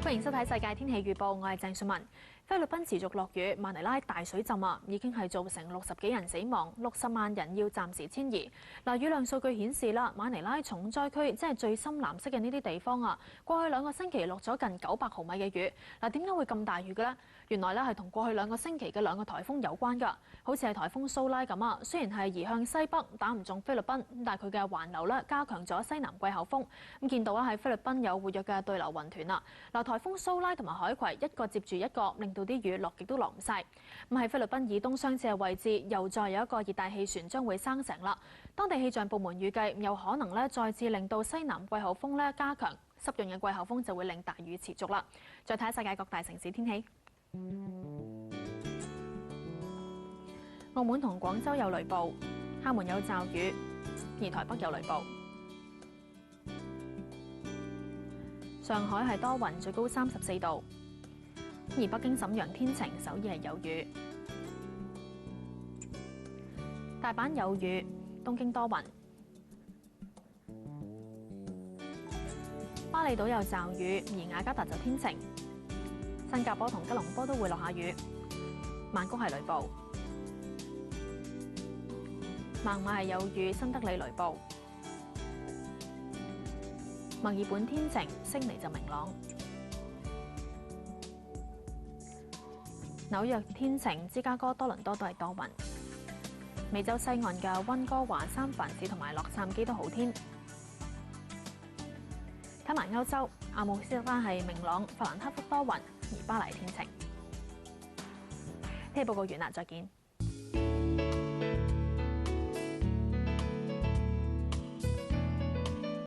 歡迎收睇世界天氣預報，我係鄭順文。菲律賓持續落雨，馬尼拉大水浸啊，已經係造成60幾人死亡，60萬人要暫時遷移。雨量數據顯示啦，馬尼拉重災區即係最深藍色嘅呢啲地方啊，過去2個星期落咗近900毫米嘅雨。點解會咁大雨嘅呢？原來咧係同過去2個星期嘅2個颱風有關㗎。好似係颱風蘇拉咁啊，雖然係移向西北，打唔中菲律賓，但係佢嘅環流咧加強咗西南季候風。咁見到啊，喺菲律賓有活躍嘅對流雲團啊。颱風蘇拉同埋海葵一個接住一個，令到啲雨落極都落唔晒。咁喺菲律賓以東相似嘅位置，又再有一個熱帶氣旋將會生成啦。當地氣象部門預計有可能咧再次令到西南季候風咧加強，濕潤嘅季候風就會令大雨持續啦。再睇下世界各大城市天氣。澳門同廣州有雷暴，廈門有驟雨，而台北有雷暴。上海係多雲，最高34度；而北京瀋陽天晴，首爾係有雨。大阪有雨，東京多雲。巴厘島有驟雨，而雅加達就天晴。新加坡同吉隆坡都會落下雨。曼谷係雷暴。孟買係有雨，新德里雷暴。墨爾本天晴，悉尼就明朗。紐約天晴，芝加哥、多倫多都係多雲。美洲西岸嘅溫哥華、三藩市同埋洛杉磯都好天。睇埋歐洲，阿姆斯特丹係明朗，法蘭克福多雲，而巴黎天晴。天氣報告完啦，再見。